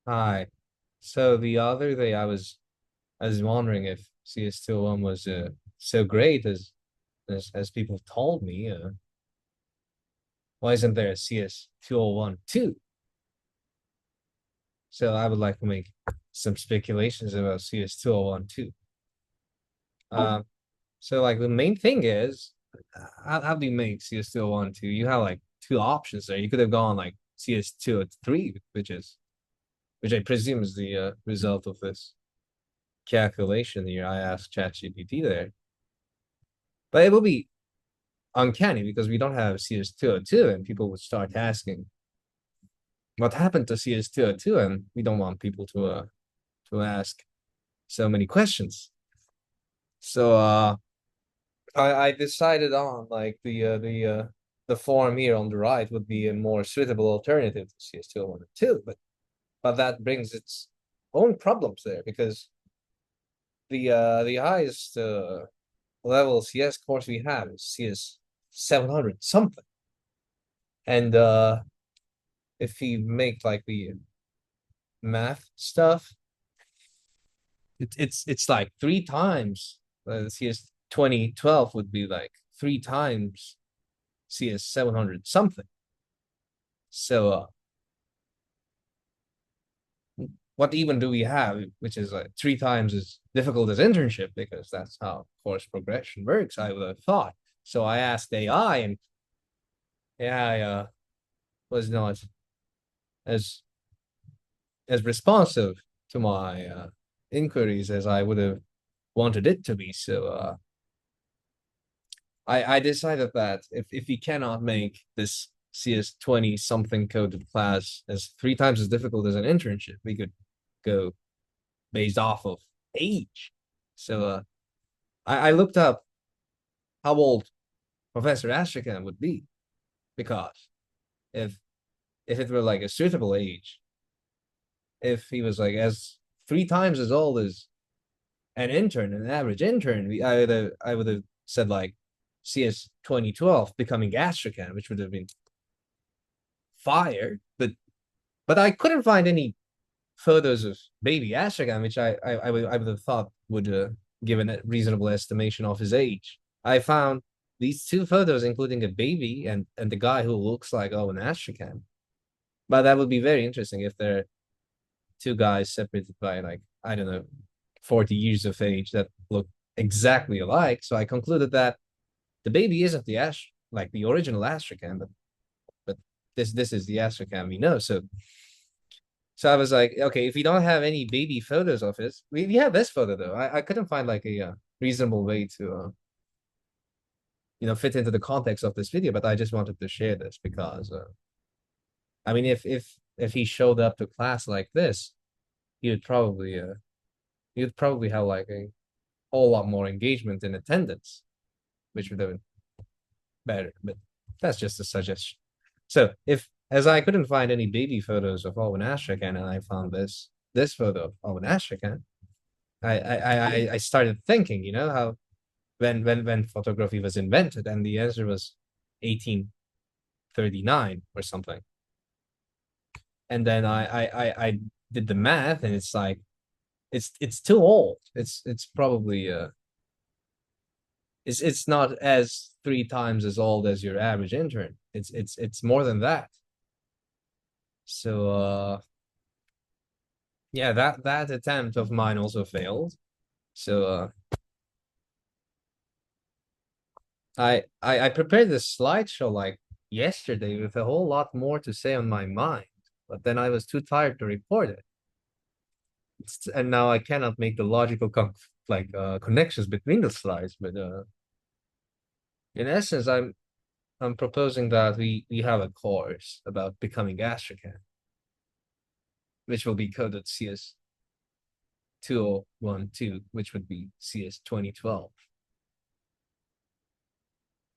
Hi. So the other day I was wondering if CS201 was so great as people told me. Why isn't there a CS201 too? So I would like to make some speculations about CS201 too. Uh, so like the main thing is how do you make CS201 two? You have like two options there. You could have gone like CS203, which I presume is the result of this calculation here. I asked ChatGPT there. But it will be uncanny because we don't have CS202 and people would start asking what happened to CS202 and we don't want people to ask so many questions. So I decided on like the form here on the right would be a more suitable alternative to CS201 and 2, but that brings its own problems there because the highest level CS course we have is CS 700 something. And if you make like the math stuff, it's like three times. CS 2012 would be like three times CS 700 something. So what even do we have, which is like three times as difficult as internship because that's how course progression works. I would have thought. So I asked AI, and AI was not as responsive to my inquiries as I would have wanted it to be. So I decided that if we cannot make this CS 20 something coded class as three times as difficult as an internship, we could go based off of age. So I looked up how old Professor Astrachan would be because if if it were like a suitable age, if he was like as three times as old as an intern, an average intern, I would have said like CS 2012 becoming Astrachan, which would have been fire. But I couldn't find any photos of baby Astrachan, which I would have thought would give a reasonable estimation of his age. I found these two photos, including a baby and the guy who looks like an Astrachan. But that would be very interesting if they're two guys separated by like I don't know 40 years of age that look exactly alike. So I concluded that the baby isn't the like the original Astrachan, but this is the Astrachan we know. So I was like, okay, if we don't have any baby photos of it, we have this photo though. I couldn't find like a reasonable way to fit into the context of this video, but I just wanted to share this because I mean, if he showed up to class like this, he would probably you'd probably have like a whole lot more engagement in attendance, which would have been better. But that's just a suggestion. So if as I couldn't find any baby photos of Owen Astrachan, and I found this photo of Owen Astrachan, I started thinking, how when photography was invented, and the answer was 1839 or something. And then I did the math, and it's like it's too old. It's probably it's not as three times as old as your average intern. It's more than that. So yeah, that attempt of mine also failed. So I prepared this slideshow like yesterday with a whole lot more to say on my mind, but then I was too tired to record it. And now I cannot make the logical connections between the slides. But in essence, I'm proposing that we have a course about becoming Astrachan, which will be coded CS 2012, which would be CS 2012.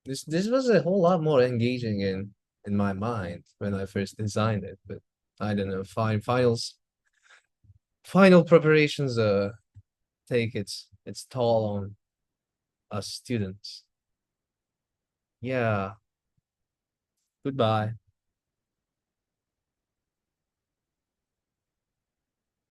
This was a whole lot more engaging in my mind when I first designed it, but I don't know. Final preparations take its toll on us students. Yeah. Goodbye.